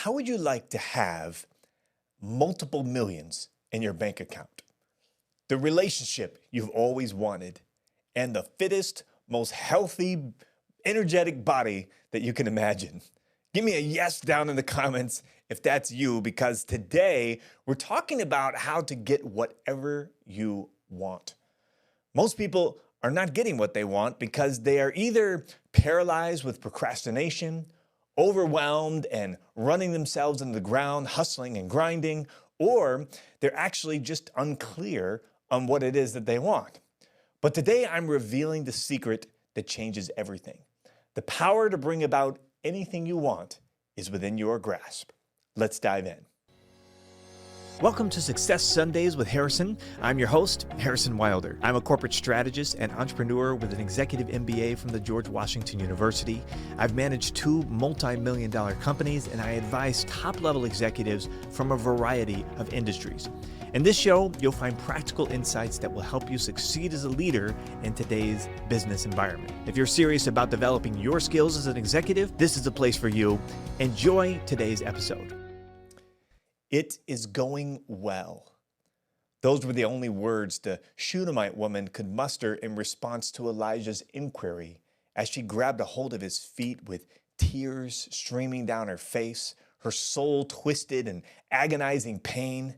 How would you like to have multiple millions in your bank account, the relationship you've always wanted, and the fittest, most healthy, energetic body that you can imagine? Give me a yes down in the comments if that's you, because today we're talking about how to get whatever you want. Most people are not getting what they want because they are either paralyzed with procrastination, overwhelmed and running themselves into the ground, hustling and grinding, or they're actually just unclear on what it is that they want. But today I'm revealing the secret that changes everything. The power to bring about anything you want is within your grasp. Let's dive in. Welcome to Success Sundays with Harrison. I'm your host, Harrison Wilder. I'm a corporate strategist and entrepreneur with an executive MBA from the George Washington University. I've managed 2 multi-million-dollar companies, and I advise top-level executives from a variety of industries. In this show, you'll find practical insights that will help you succeed as a leader in today's business environment. If you're serious about developing your skills as an executive, this is the place for you. Enjoy today's episode. It is going well. Those were the only words the Shunammite woman could muster in response to Elijah's inquiry as she grabbed a hold of his feet with tears streaming down her face, her soul twisted in agonizing pain.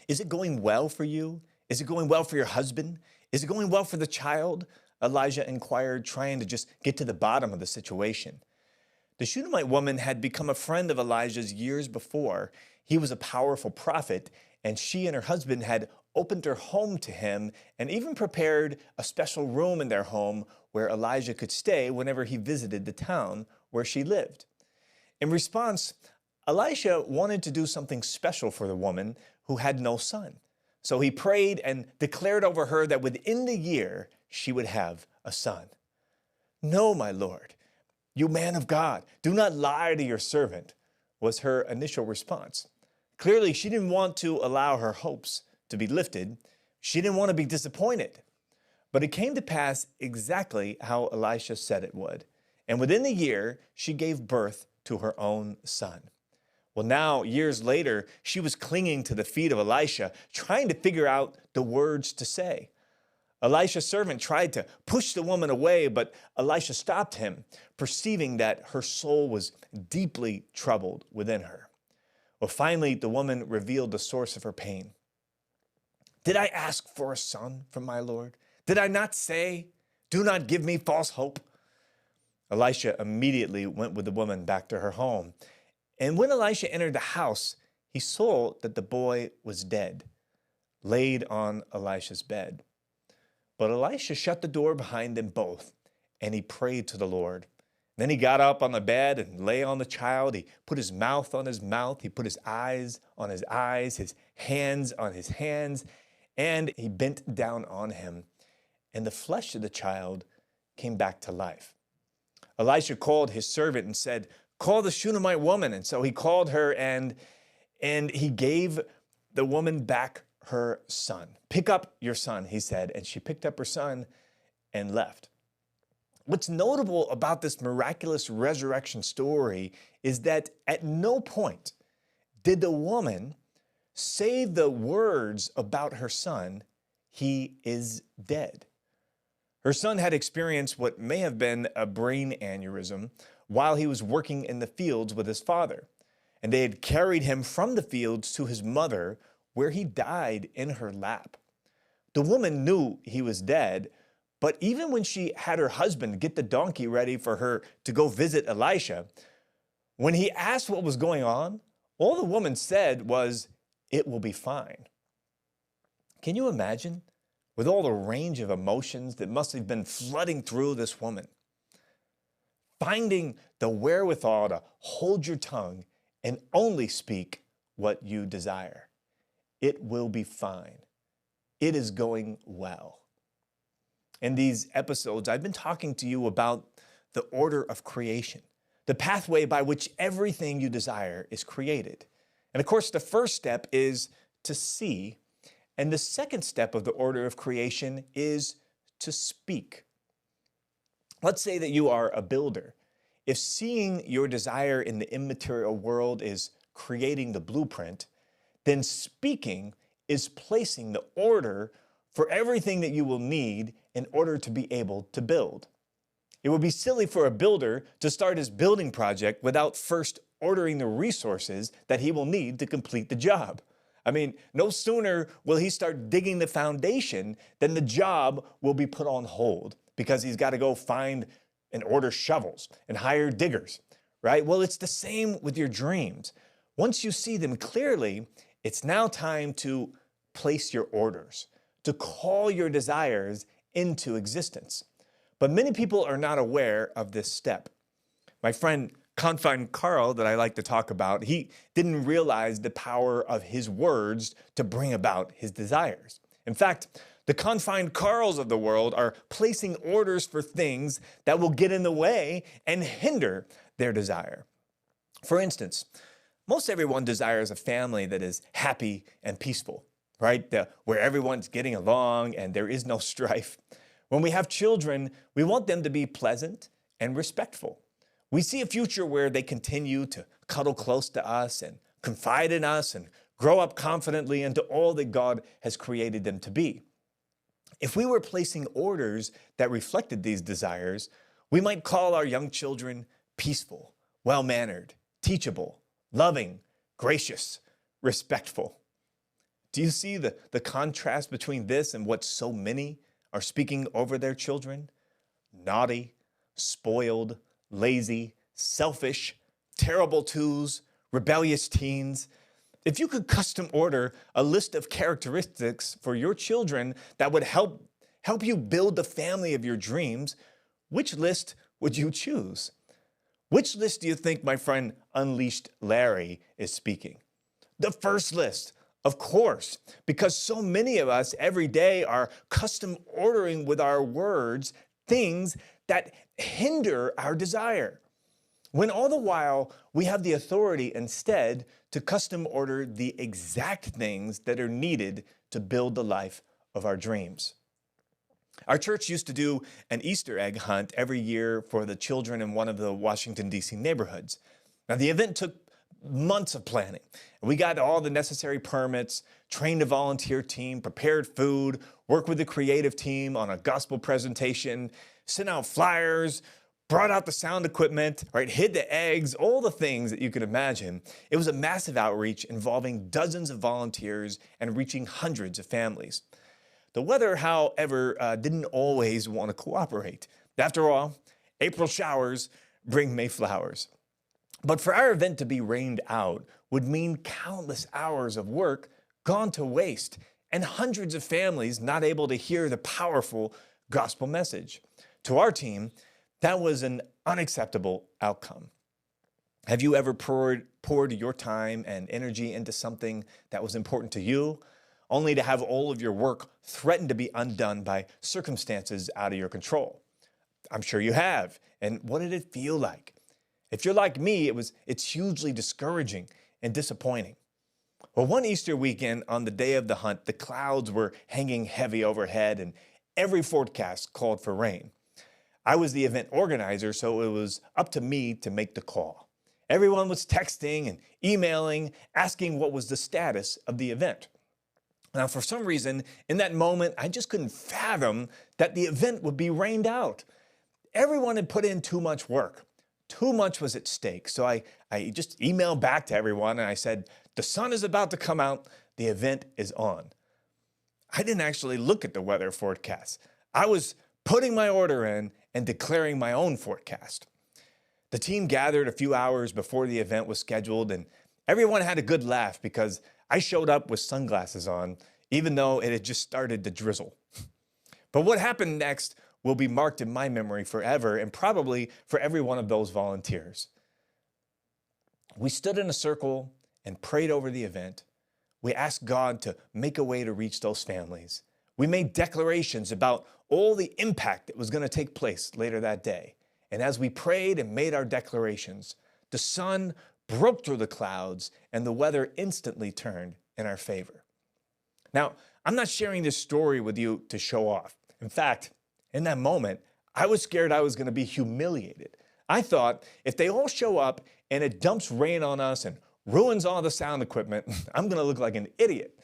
Is it going well for you? Is it going well for your husband? Is it going well for the child? Elijah inquired, trying to just get to the bottom of the situation. The Shunammite woman had become a friend of Elijah's years before. He was a powerful prophet, and she and her husband had opened her home to him and even prepared a special room in their home where Elijah could stay whenever he visited the town where she lived. In response, Elisha wanted to do something special for the woman who had no son. So he prayed and declared over her that within the year she would have a son. "No, my Lord, you man of God, do not lie to your servant," was her initial response. Clearly, she didn't want to allow her hopes to be lifted. She didn't want to be disappointed. But it came to pass exactly how Elisha said it would. And within the year, she gave birth to her own son. Well, now, years later, she was clinging to the feet of Elisha, trying to figure out the words to say. Elisha's servant tried to push the woman away, but Elisha stopped him, perceiving that her soul was deeply troubled within her. Well, finally, the woman revealed the source of her pain. "Did I ask for a son from my Lord? Did I not say, 'Do not give me false hope'?" Elisha immediately went with the woman back to her home. And when Elisha entered the house, he saw that the boy was dead, laid on Elisha's bed. But Elisha shut the door behind them both, and he prayed to the Lord. Then he got up on the bed and lay on the child. He put his mouth on his mouth. He put his eyes on his eyes, his hands on his hands, and he bent down on him. And the flesh of the child came back to life. Elisha called his servant and said, "Call the Shunammite woman." And so he called her, and he gave the woman back her son. "Pick up your son," he said. And she picked up her son and left. What's notable about this miraculous resurrection story is that at no point did the woman say the words about her son, "He is dead." Her son had experienced what may have been a brain aneurysm while he was working in the fields with his father. And they had carried him from the fields to his mother, where he died in her lap. The woman knew he was dead, but even when she had her husband get the donkey ready for her to go visit Elisha, when he asked what was going on, all the woman said was, "It will be fine." Can you imagine? With all the range of emotions that must have been flooding through this woman, finding the wherewithal to hold your tongue and only speak what you desire. It will be fine. It is going well. In these episodes, I've been talking to you about the order of creation, the pathway by which everything you desire is created. And of course, the first step is to see, and the second step of the order of creation is to speak. Let's say that you are a builder. if seeing your desire in the immaterial world is creating the blueprint, then speaking is placing the order for everything that you will need in order to be able to build. It would be silly for a builder to start his building project without first ordering the resources that he will need to complete the job. I mean, no sooner will he start digging the foundation than the job will be put on hold because he's got to go find and order shovels and hire diggers, right? Well, it's the same with your dreams. Once you see them clearly, it's now time to place your orders, to call your desires into existence. But many people are not aware of this step. My friend Confined Carl that I like to talk about, he didn't realize the power of his words to bring about his desires. In fact, the confined Carls of the world are placing orders for things that will get in the way and hinder their desire. For instance, most everyone desires a family that is happy and peaceful, right? Where everyone's getting along and there is no strife. When we have children, we want them to be pleasant and respectful. We see a future where they continue to cuddle close to us and confide in us and grow up confidently into all that God has created them to be. If we were placing orders that reflected these desires, we might call our young children peaceful, well-mannered, teachable, loving, gracious, respectful. Do you see the contrast between this and what so many are speaking over their children? Naughty, spoiled, lazy, selfish, terrible twos, rebellious teens. If you could custom order a list of characteristics for your children that would help you build the family of your dreams, which list would you choose? Which list do you think my friend Unleashed Larry is speaking? The first list, of course, because so many of us every day are custom ordering with our words things that hinder our desire, when all the while we have the authority instead to custom order the exact things that are needed to build the life of our dreams. Our church used to do an Easter egg hunt every year for the children in one of the Washington, D.C. neighborhoods. Now, the event took months of planning. We got all the necessary permits, trained a volunteer team, prepared food, worked with the creative team on a gospel presentation, sent out flyers, brought out the sound equipment, right, hid the eggs, all the things that you could imagine. It was a massive outreach involving dozens of volunteers and reaching hundreds of families. The weather, however, didn't always want to cooperate. After all, April showers bring May flowers. But for our event to be rained out would mean countless hours of work gone to waste and hundreds of families not able to hear the powerful gospel message. To our team, that was an unacceptable outcome. Have you ever poured your time and energy into something that was important to you, only to have all of your work threatened to be undone by circumstances out of your control? I'm sure you have. And what did it feel like? If you're like me, it's hugely discouraging and disappointing. Well, one Easter weekend on the day of the hunt, the clouds were hanging heavy overhead and every forecast called for rain. I was the event organizer, so it was up to me to make the call. Everyone was texting and emailing, asking what was the status of the event. Now, for some reason, in that moment, I just couldn't fathom that the event would be rained out. Everyone had put in too much work. Too much was at stake. So I just emailed back to everyone and I said, the sun is about to come out. The event is on. I didn't actually look at the weather forecast. I was putting my order in and declaring my own forecast. The team gathered a few hours before the event was scheduled and everyone had a good laugh because I showed up with sunglasses on, even though it had just started to drizzle. But what happened next will be marked in my memory forever and probably for every one of those volunteers. We stood in a circle and prayed over the event. We asked God to make a way to reach those families. We made declarations about all the impact that was going to take place later that day. And as we prayed and made our declarations, the sun broke through the clouds and the weather instantly turned in our favor. Now, I'm not sharing this story with you to show off. In fact, in that moment, I was scared I was going to be humiliated. I thought if they all show up and it dumps rain on us and ruins all the sound equipment, I'm going to look like an idiot.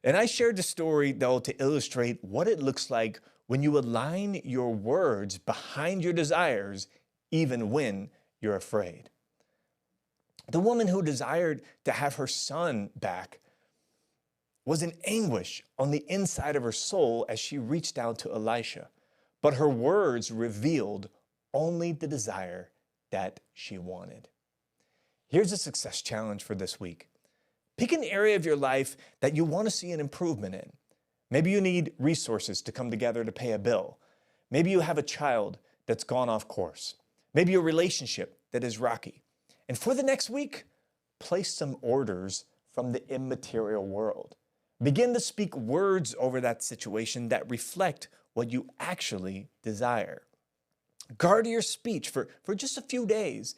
And I shared the story, though, to illustrate what it looks like when you align your words behind your desires, even when you're afraid. The woman who desired to have her son back was in anguish on the inside of her soul as she reached out to Elisha. But her words revealed only the desire that she wanted. Here's a success challenge for this week. Pick an area of your life that you want to see an improvement in. Maybe you need resources to come together to pay a bill. Maybe you have a child that's gone off course. Maybe a relationship that is rocky. And for the next week, place some orders from the immaterial world. Begin to speak words over that situation that reflect what you actually desire. Guard your speech for just a few days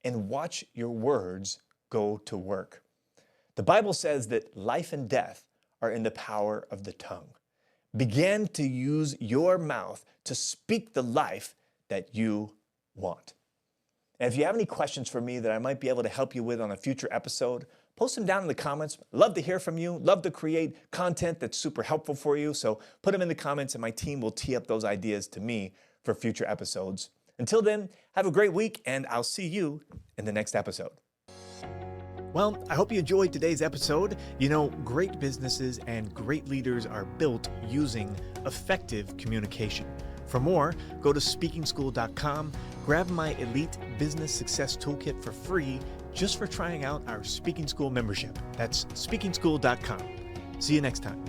and watch your words go to work. The Bible says that life and death are in the power of the tongue. Begin to use your mouth to speak the life that you want. And if you have any questions for me that I might be able to help you with on a future episode, post them down in the comments. Love to hear from you. Love to create content that's super helpful for you. So put them in the comments and my team will tee up those ideas to me for future episodes. Until then, have a great week and I'll see you in the next episode. Well, I hope you enjoyed today's episode. You know, great businesses and great leaders are built using effective communication. For more, go to speakingschool.com, grab my Elite Business Success Toolkit for free just for trying out our Speaking School membership. That's speakingschool.com. See you next time.